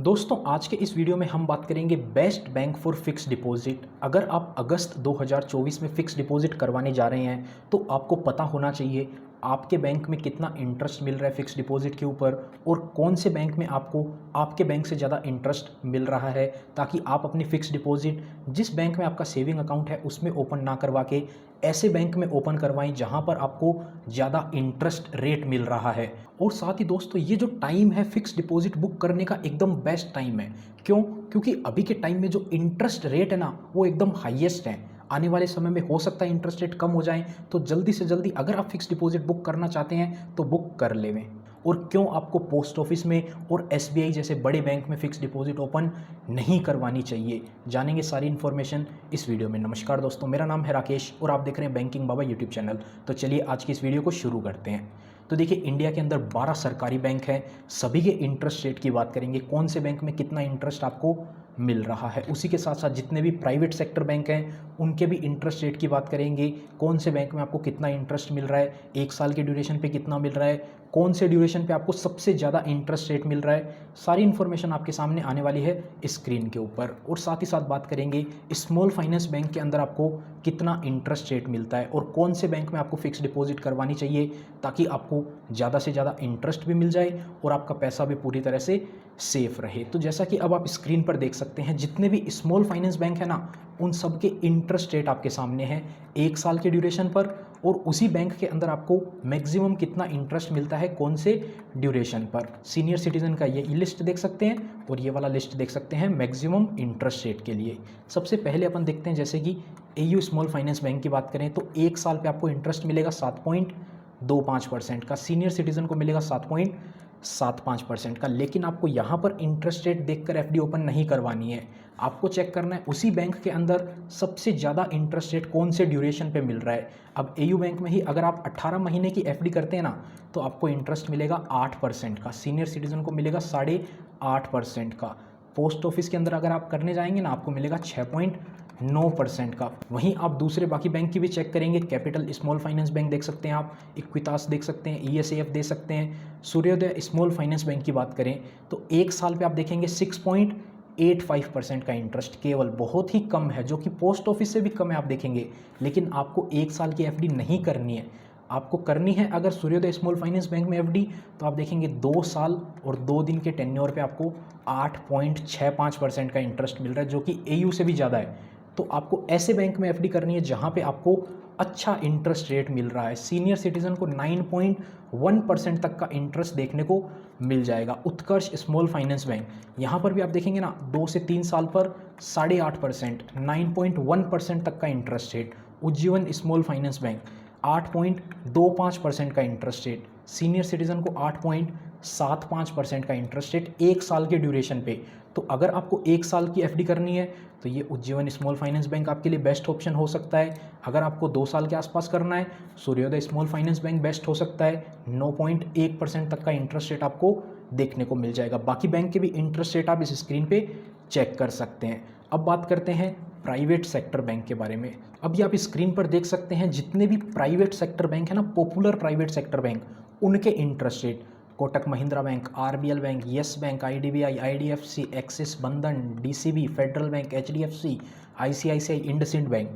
दोस्तों आज के इस वीडियो में हम बात करेंगे best bank for fix deposit. अगर आप अगस्त 2024 में फिक्स डिपॉजिट करवाने जा रहे हैं तो आपको पता होना चाहिए आपके बैंक में कितना इंटरेस्ट मिल रहा है फिक्स डिपॉजिट के ऊपर और कौन से बैंक में आपको आपके बैंक से ज़्यादा इंटरेस्ट मिल रहा है, ताकि आप अपनी फिक्स डिपॉजिट जिस बैंक में आपका सेविंग अकाउंट है उसमें ओपन ना करवा के ऐसे बैंक में ओपन करवाएं जहां पर आपको ज़्यादा इंटरेस्ट रेट मिल रहा है। और साथ ही दोस्तों ये जो टाइम है फिक्स डिपॉजिट बुक करने का एकदम बेस्ट टाइम है। क्यों? क्योंकि अभी के टाइम में जो इंटरेस्ट रेट है ना वो एकदम हाईएस्ट है। आने वाले समय में हो सकता है इंटरेस्ट रेट कम हो जाए, तो जल्दी से जल्दी अगर आप फिक्स डिपॉजिट बुक करना चाहते हैं तो बुक कर लेवें। और क्यों आपको पोस्ट ऑफिस में और एसबीआई जैसे बड़े बैंक में फिक्स डिपॉजिट ओपन नहीं करवानी चाहिए, जानेंगे सारी इन्फॉर्मेशन इस वीडियो में। नमस्कार दोस्तों, मेरा नाम है राकेश और आप देख रहे हैं बैंकिंग बाबा यूट्यूब चैनल। तो चलिए आज की इस वीडियो को शुरू करते हैं। तो देखिए, इंडिया के अंदर 12 सरकारी बैंक हैं, सभी के इंटरेस्ट रेट की बात करेंगे, कौन से बैंक में कितना इंटरेस्ट आपको मिल रहा है। उसी के साथ साथ जितने भी प्राइवेट सेक्टर बैंक हैं उनके भी इंटरेस्ट रेट की बात करेंगे, कौन से बैंक में आपको कितना इंटरेस्ट मिल रहा है, एक साल के ड्यूरेशन पे कितना मिल रहा है, कौन से ड्यूरेशन पे आपको सबसे ज़्यादा इंटरेस्ट रेट मिल रहा है। सारी इन्फॉर्मेशन आपके सामने आने वाली है स्क्रीन के ऊपर। और साथ ही साथ बात करेंगे स्मॉल फाइनेंस बैंक के अंदर आपको कितना इंटरेस्ट रेट मिलता है और कौन से बैंक में आपको फिक्स डिपॉजिट करवानी चाहिए, ताकि आपको ज़्यादा से ज़्यादा इंटरेस्ट भी मिल जाए और आपका पैसा भी पूरी तरह से सेफ रहे। तो जैसा कि अब आप स्क्रीन पर देख सकते हैं, जितने भी स्मॉल फाइनेंस बैंक है ना उन सब के इंटरेस्ट रेट आपके सामने हैं एक साल के ड्यूरेशन पर। और उसी बैंक के अंदर आपको मैक्सिमम कितना इंटरेस्ट मिलता है कौन से ड्यूरेशन पर। सीनियर सिटीजन का ये लिस्ट देख सकते हैं और ये वाला लिस्ट देख सकते हैं मैक्सिमम इंटरेस्ट रेट के लिए। सबसे पहले अपन देखते हैं, जैसे कि एयू स्मॉल फाइनेंस बैंक की बात करें तो एक साल पे आपको इंटरेस्ट मिलेगा 7.25% का, सीनियर सिटीजन को मिलेगा 7.75% का। लेकिन आपको यहाँ पर इंटरेस्ट रेट देखकर एफडी ओपन नहीं करवानी है, आपको चेक करना है उसी बैंक के अंदर सबसे ज़्यादा इंटरेस्ट रेट कौन से ड्यूरेशन पे मिल रहा है। अब एयू बैंक में ही अगर आप 18 महीने की एफडी करते हैं ना तो आपको इंटरेस्ट मिलेगा 8% का, सीनियर सिटीजन को मिलेगा 8.5% का। पोस्ट ऑफिस के अंदर अगर आप करने जाएंगे ना आपको मिलेगा 6.9% का। वहीं आप दूसरे बाकी बैंक की भी चेक करेंगे, कैपिटल स्मॉल फाइनेंस बैंक देख सकते हैं, आप इक्विटास देख सकते हैं, ईएसएफ दे सकते हैं। सूर्योदय स्मॉल फाइनेंस बैंक की बात करें तो एक साल पे आप देखेंगे 6.85% का इंटरेस्ट केवल, बहुत ही कम है, जो कि पोस्ट ऑफिस से भी कम है आप देखेंगे। लेकिन आपको एक साल की एफडी नहीं करनी है, आपको करनी है अगर सूर्योदय स्मॉल फाइनेंस बैंक में एफडी तो आप देखेंगे 2 साल और 2 दिन के टेन्योर पे आपको 8.65% का इंटरेस्ट मिल रहा है, जो कि एयू से भी ज़्यादा है। तो आपको ऐसे बैंक में एफडी करनी है जहाँ पे आपको अच्छा इंटरेस्ट रेट मिल रहा है। सीनियर सिटीजन को 9.1% तक का इंटरेस्ट देखने को मिल जाएगा। उत्कर्ष स्मॉल फाइनेंस बैंक, यहाँ पर भी आप देखेंगे ना 2 से 3 साल पर 8.5%, 9.1% तक का interest rate. Ujjivan small finance bank 8.25% का इंटरेस्ट रेट, सीनियर सिटीजन को 8.75% का इंटरेस्ट रेट एक साल के ड्यूरेशन पे। तो अगर आपको एक साल की एफडी करनी है तो ये उज्जीवन स्मॉल फाइनेंस बैंक आपके लिए बेस्ट ऑप्शन हो सकता है। अगर आपको 2 साल के आसपास करना है सूर्योदय स्मॉल फाइनेंस बैंक बेस्ट हो सकता है, 9.1% तक का इंटरेस्ट रेट आपको देखने को मिल जाएगा। बाकी बैंक के भी इंटरेस्ट रेट आप इस स्क्रीन पे चेक कर सकते हैं। अब बात करते हैं प्राइवेट सेक्टर बैंक के बारे में। अभी आप स्क्रीन पर देख सकते हैं जितने भी प्राइवेट सेक्टर बैंक है ना, पॉपुलर प्राइवेट सेक्टर बैंक, उनके interest rate. Kotak Mahindra bank, RBL bank, Yes bank, IDBI, IDFC, Axis, Bandhan, DCB, Federal bank, HDFC, ICICI, IndusInd bank.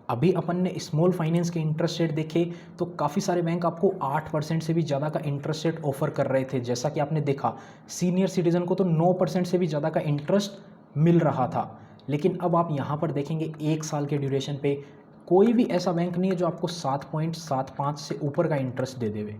अभी अपन ने स्मॉल फाइनेंस के इंटरेस्ट रेट देखे तो काफ़ी सारे बैंक आपको 8% से भी ज़्यादा का इंटरेस्ट रेट ऑफर कर रहे थे। जैसा कि आपने देखा सीनियर सिटीजन को तो 9% से भी ज़्यादा का इंटरेस्ट मिल रहा था। लेकिन अब आप यहाँ पर देखेंगे एक साल के ड्यूरेशन पे कोई भी ऐसा बैंक नहीं है जो आपको 7.75 से ऊपर का इंटरेस्ट दे देवे।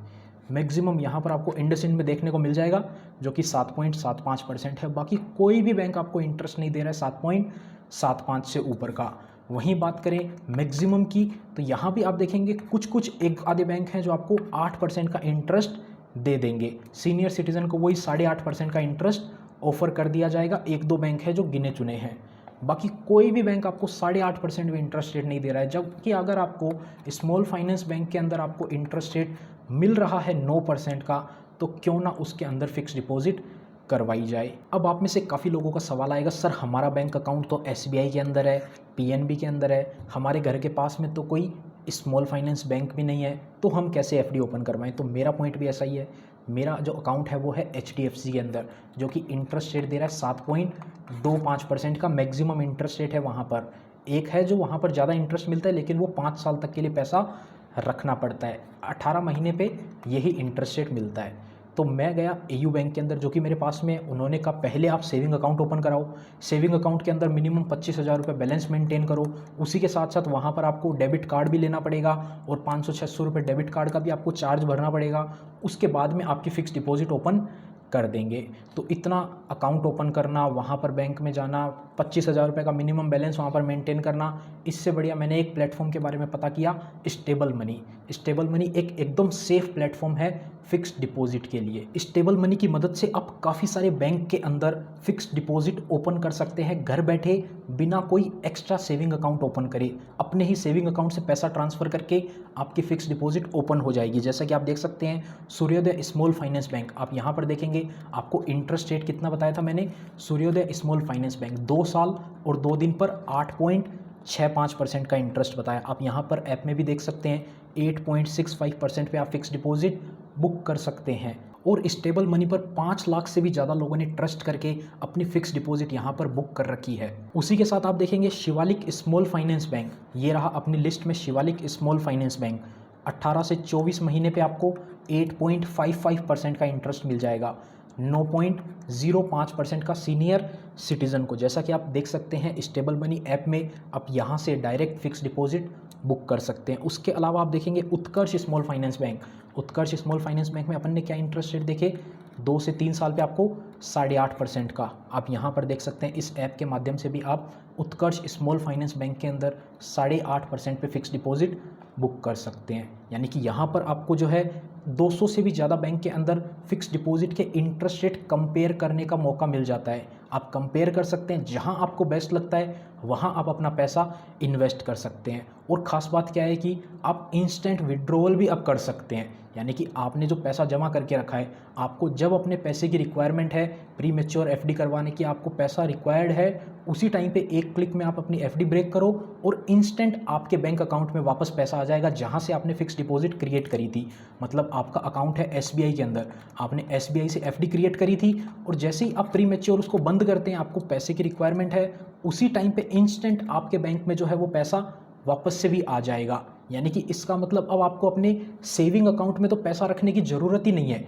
मैक्सिमम यहाँ पर आपको इंडसइंड में देखने को मिल जाएगा जो कि 7.75% है। बाकी कोई भी बैंक आपको इंटरेस्ट नहीं दे रहा है 7.75 से ऊपर का। वहीं बात करें मैक्सिमम की तो यहाँ भी आप देखेंगे कुछ कुछ एक आधे बैंक हैं जो आपको 8% का इंटरेस्ट दे देंगे। सीनियर सिटीजन को वही 8.5% का इंटरेस्ट ऑफर कर दिया जाएगा। 1-2 बैंक है जो गिने चुने हैं, बाकी कोई भी बैंक आपको 8.5% भी इंटरेस्ट रेट नहीं दे रहा है। जबकि अगर आपको स्मॉल फाइनेंस बैंक के अंदर आपको इंटरेस्ट रेट मिल रहा है 9% का, तो क्यों ना उसके अंदर फिक्स डिपॉजिट करवाई जाए। अब आप में से काफ़ी लोगों का सवाल आएगा, सर हमारा बैंक अकाउंट तो एसबीआई के अंदर है, पीएनबी के अंदर है, हमारे घर के पास में तो कोई स्मॉल फाइनेंस बैंक भी नहीं है, तो हम कैसे एफडी ओपन करवाएं। तो मेरा पॉइंट भी ऐसा ही है, मेरा जो अकाउंट है वो है HDFC के अंदर, जो कि इंटरेस्ट रेट दे रहा है 7.25% का मैक्सिमम इंटरेस्ट रेट है वहाँ पर। एक है जो वहाँ पर ज़्यादा इंटरेस्ट मिलता है, लेकिन वो 5 साल तक के लिए पैसा रखना पड़ता है, 18 महीने पे यही इंटरेस्ट रेट मिलता है। तो मैं गया AU बैंक के अंदर, जो कि मेरे पास में, उन्होंने कहा पहले आप सेविंग अकाउंट ओपन कराओ, सेविंग अकाउंट के अंदर मिनिमम 25,000 रुपये बैलेंस मेंटेन करो, उसी के साथ साथ वहाँ पर आपको डेबिट कार्ड भी लेना पड़ेगा और 500-600 रुपये डेबिट कार्ड का भी आपको चार्ज भरना पड़ेगा। उसके बाद में आपकी फ़िक्स डिपॉजिट ओपन कर देंगे। तो इतना अकाउंट ओपन करना, वहाँ पर बैंक में जाना, 25,000 रुपये का मिनिमम बैलेंस वहाँ पर मेंटेन करना, इससे बढ़िया मैंने एक प्लेटफॉर्म के बारे में पता किया, स्टेबल मनी। स्टेबल मनी एक एकदम सेफ प्लेटफॉर्म है फिक्स्ड डिपॉजिट के लिए। स्टेबल मनी की मदद से आप काफ़ी सारे बैंक के अंदर फिक्स्ड डिपॉजिट ओपन कर सकते हैं घर बैठे, बिना कोई एक्स्ट्रा सेविंग अकाउंट ओपन करे। अपने ही सेविंग अकाउंट से पैसा ट्रांसफ़र करके आपकी फ़िक्स्ड डिपॉजिट ओपन हो जाएगी। जैसा कि आप देख सकते हैं सूर्योदय स्मॉल फाइनेंस बैंक, आप यहाँ पर देखेंगे आपको इंटरेस्ट रेट कितना बताया था मैंने, सूर्योदय स्मॉल फाइनेंस बैंक 2 साल और 2 दिन पर 8.65% का इंटरेस्ट बताया। आप यहाँ पर ऐप में भी देख सकते हैं 8.65% पे आप फिक्स डिपॉजिट बुक कर सकते हैं। और स्टेबल मनी पर 5 लाख से भी ज़्यादा लोगों ने ट्रस्ट करके अपनी फिक्स डिपॉजिट यहाँ पर बुक कर रखी है। उसी के साथ आप देखेंगे शिवालिक स्मॉल फाइनेंस बैंक, ये रहा अपनी लिस्ट में शिवालिक स्मॉल फाइनेंस बैंक। 18 से 24 महीने पे आपको 8.55% का इंटरेस्ट मिल जाएगा, 9.05% का सीनियर सिटीज़न को। जैसा कि आप देख सकते हैं स्टेबल मनी ऐप में आप यहाँ से डायरेक्ट फिक्स डिपॉजिट बुक कर सकते हैं। उसके अलावा आप देखेंगे उत्कर्ष स्मॉल फाइनेंस बैंक। उत्कर्ष स्मॉल फाइनेंस बैंक में अपन ने क्या इंटरेस्ट रेट देखे, 2 से 3 साल पे आपको 8.5% का। आप यहाँ पर देख सकते हैं इस ऐप के माध्यम से भी आप उत्कर्ष स्मॉल फाइनेंस बैंक के अंदर 8.5% पे फिक्स डिपॉजिट बुक कर सकते हैं। यानी कि यहाँ पर आपको जो है 200 से भी ज़्यादा बैंक के अंदर फिक्स डिपॉजिट के इंटरेस्ट रेट कंपेयर करने का मौका मिल जाता है। आप कंपेयर कर सकते हैं, जहाँ आपको बेस्ट लगता है वहाँ आप अपना पैसा इन्वेस्ट कर सकते हैं। और ख़ास बात क्या है कि आप इंस्टेंट विड्रॉवल भी अब कर सकते हैं। यानी कि आपने जो पैसा जमा करके रखा है, आपको जब अपने पैसे की रिक्वायरमेंट है, प्री मैच्योर FD करवाने की आपको पैसा रिक्वायर्ड है, उसी टाइम पे एक क्लिक में आप अपनी FD ब्रेक करो और इंस्टेंट आपके बैंक अकाउंट में वापस पैसा आ जाएगा जहाँ से आपने फिक्स डिपॉजिट क्रिएट करी थी। मतलब आपका अकाउंट है SBI के अंदर, आपने SBI से FD क्रिएट करी थी और जैसे ही आप प्री मैच्योर उसको बंद करते हैं, आपको पैसे की रिक्वायरमेंट है, उसी टाइम पे इंस्टेंट आपके बैंक में जो है वो पैसा वापस से भी आ जाएगा। यानी कि इसका मतलब अब आपको अपने सेविंग अकाउंट में तो पैसा रखने की ज़रूरत ही नहीं है।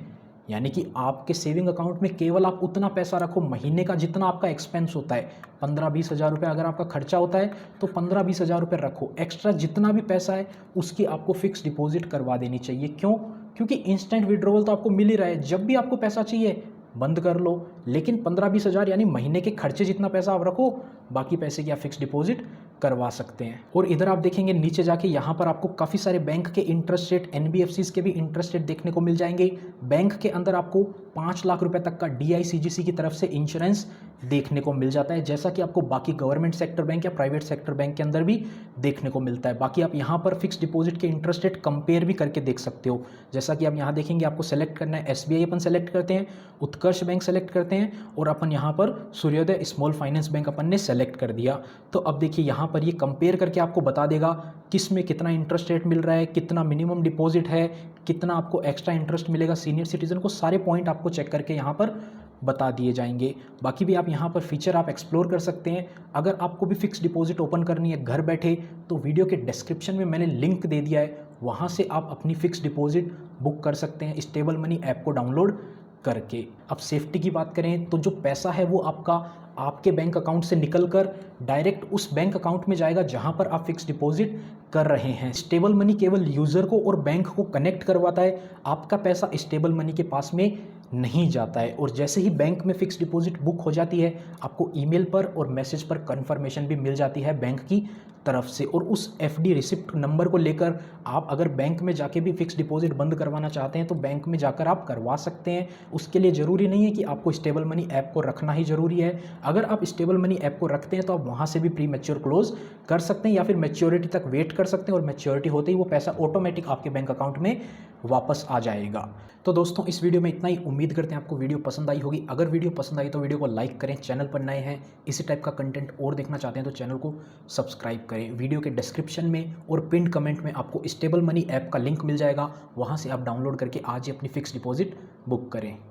यानी कि आपके सेविंग अकाउंट में केवल आप उतना पैसा रखो महीने का जितना आपका एक्सपेंस होता है। 15-20 हज़ार रुपये अगर आपका खर्चा होता है तो 15-20 हज़ार रुपये रखो। एक्स्ट्रा जितना भी पैसा है उसकी आपको फिक्स डिपॉजिट करवा देनी चाहिए। क्यों? क्योंकि इंस्टेंट विड्रॉवल तो आपको मिल ही रहा है, जब भी आपको पैसा चाहिए बंद कर लो। लेकिन 15-20 हज़ार यानी महीने के खर्चे जितना पैसा आप रखो, बाकी पैसे की आप फिक्स डिपॉजिट करवा सकते हैं। और इधर आप देखेंगे नीचे जाके यहाँ पर आपको काफ़ी सारे बैंक के इंटरेस्ट रेट, NBFCs के भी इंटरेस्ट रेट देखने को मिल जाएंगे। बैंक के अंदर आपको 5 लाख रुपए तक का DICGC की तरफ से इंश्योरेंस देखने को मिल जाता है, जैसा कि आपको बाकी गवर्नमेंट सेक्टर बैंक या प्राइवेट सेक्टर बैंक के अंदर भी देखने को मिलता है। बाकी आप यहाँ पर फिक्स डिपॉजिट के इंटरेस्ट रेट कंपेयर भी करके देख सकते हो। जैसा कि आप यहाँ देखेंगे आपको सेलेक्ट करना है, SBI अपन सेलेक्ट करते हैं, उत्कर्ष बैंक सेलेक्ट करते हैं और अपन यहाँ पर सूर्योदय स्मॉल फाइनेंस बैंक अपन ने सेलेक्ट कर दिया। तो अब देखिए यहाँ पर ये कंपेयर करके आपको बता देगा किस में कितना इंटरेस्ट रेट मिल रहा है, कितना मिनिमम डिपॉजिट है, कितना आपको एक्स्ट्रा इंटरेस्ट मिलेगा सीनियर सिटीजन को। सारे पॉइंट आपको चेक करके यहाँ पर बता दिए जाएंगे। बाकी भी आप यहाँ पर फीचर आप एक्सप्लोर कर सकते हैं। अगर आपको भी फिक्स डिपॉजिट ओपन करनी है घर बैठे तो वीडियो के डिस्क्रिप्शन में मैंने लिंक दे दिया है, वहाँ से आप अपनी फिक्स डिपॉजिट बुक कर सकते हैं स्टेबल मनी ऐप को डाउनलोड करके। अब सेफ्टी की बात करें तो जो पैसा है वो आपके बैंक अकाउंट से निकलकर डायरेक्ट उस बैंक अकाउंट में जाएगा जहां पर आप फिक्स डिपॉजिट कर रहे हैं। स्टेबल मनी केवल यूज़र को और बैंक को कनेक्ट करवाता है, आपका पैसा स्टेबल मनी के पास में नहीं जाता है। और जैसे ही बैंक में फिक्स डिपॉजिट बुक हो जाती है, आपको ईमेल पर और मैसेज पर कंफर्मेशन भी मिल जाती है बैंक की तरफ से। और उस FD रिसिप्ट नंबर को लेकर आप अगर बैंक में जाके भी फिक्स डिपॉजिट बंद करवाना चाहते हैं तो बैंक में जाकर आप करवा सकते हैं। उसके लिए ज़रूरी नहीं है कि आपको स्टेबल मनी ऐप को रखना ही ज़रूरी है। अगर आप स्टेबल मनी ऐप को रखते हैं तो आप वहाँ से भी प्री मैच्योर क्लोज कर सकते हैं या फिर मैच्योरिटी तक वेट कर सकते हैं और मैच्योरिटी होते ही वो पैसा ऑटोमेटिक आपके बैंक अकाउंट में वापस आ जाएगा। तो दोस्तों इस वीडियो में इतना ही। उम्मीद करते हैं आपको वीडियो पसंद आई होगी। अगर वीडियो पसंद आई तो वीडियो को लाइक करें, चैनल पर नए हैं, इसी टाइप का कंटेंट और देखना चाहते हैं तो चैनल को सब्सक्राइब करें। वीडियो के डिस्क्रिप्शन में और पिन्ड कमेंट में आपको स्टेबल मनी ऐप का लिंक मिल जाएगा, वहाँ से आप डाउनलोड करके आज ही अपनी फ़िक्स डिपॉज़िट बुक करें।